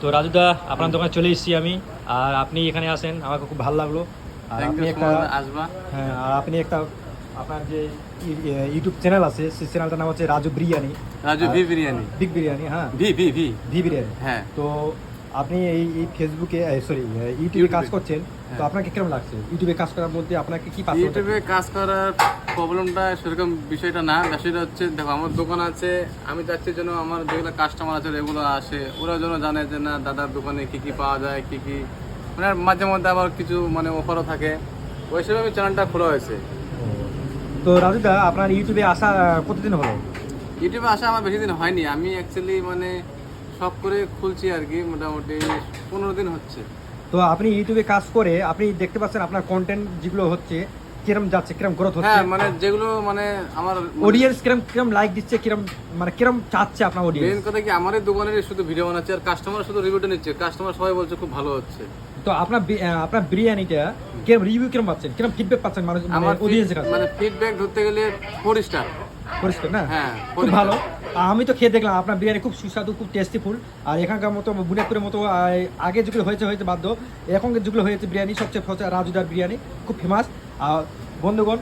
তো রাজুদা আপনার দোকানে চলে এসেছি আমি, আর আপনি এখানে আসেন আমাকে খুব ভালো লাগলো। আর আপনি একটা আসবা। হ্যাঁ, আর আপনি একটা আপনার যে ইউটিউব চ্যানেল আছে সেই চ্যানেলটার নাম হচ্ছে রাজু বিরিয়ানি, রাজু ভি বিরিয়ানি। বিগ বিরিয়ানি, হ্যাঁ V V V V biryani. হ্যাঁ। তো আপনি এই ফেসবুকে সরি ইউটিউবে কাজ করছেন, তো হ্যাঁ। আপনাকে কিরকম লাগছে ইউটিউবে কাজ করার মধ্যে? আপনাকে কি পাচ্ছেন? ইউটিউবে কাজ করার প্রবলেমটা সেরকম বিষয়টা না, বিষয়টা হচ্ছে দেখো আমার দোকান আছে, আমি চাচ্ছি যেন আমার যেগুলো কাস্টমার আছে এগুলো আসে, ওরা যেন জানে যে না দাদার দোকানে কি কি পাওয়া যায়, কি কি মানে মাঝে মধ্যে আবার কিছু মানে অফারও থাকে, ওই হিসেবে আমি চ্যানেলটা খোলা হয়েছে। তো রাজুদা আপনার ইউটিউবে আসা কতদিন হলো? ইউটিউবে আসা আমার বেশি দিন হয়নি, আমি অ্যাকচুয়ালি মানে শখ করে খুলছি আর কি, মোটামুটি 15 দিন হচ্ছে। তো আপনি ইউটিউবে কাজ করে আপনি দেখতে পাচ্ছেন আপনার কন্টেন্ট যেগুলো হচ্ছে কিরম যাচ্ছে, কিরম গ্রোথ হচ্ছে, হ্যাঁ মানে যেগুলো মানে আমার অডিয়েন্স কিরম কিরম লাইক দিচ্ছে, কিরম মানে কিরম চাচ্ছে আপনার মেন অডিয়েন্স? কথা কি আমার এই দোকানের শুধু ভিডিও বানাচ্ছে আর কাস্টমার শুধু রিভিউটা নিচ্ছে, কাস্টমার সবাই বলছে খুব ভালো হচ্ছে। তো আপনার বিরিয়ানিটা কিরম রিভিউ কিরম পাচ্ছেন, কিরম ফিডব্যাক পাচ্ছেন মানুষ আমার অডিয়েন্সের কাছে? মানে ফিডব্যাক ধরতে গেলে 4 স্টার। পরিষ্কার না? হ্যাঁ, খুব 4 ভালো। star। আমি তো খেয়ে দেখলাম আপনার বিরিয়ানি খুব সুস্বাদু, খুব টেস্টিফুল। আর এখানকার মতো বুনিয়াদপুরের মতো আগে যেগুলো হয়েছে বাধ্য, এখন যেগুলো হয়েছে বিরিয়ানি সবচেয়ে রাজুদার বিরিয়ানি খুব ফেমাস। আর বন্ধুগণ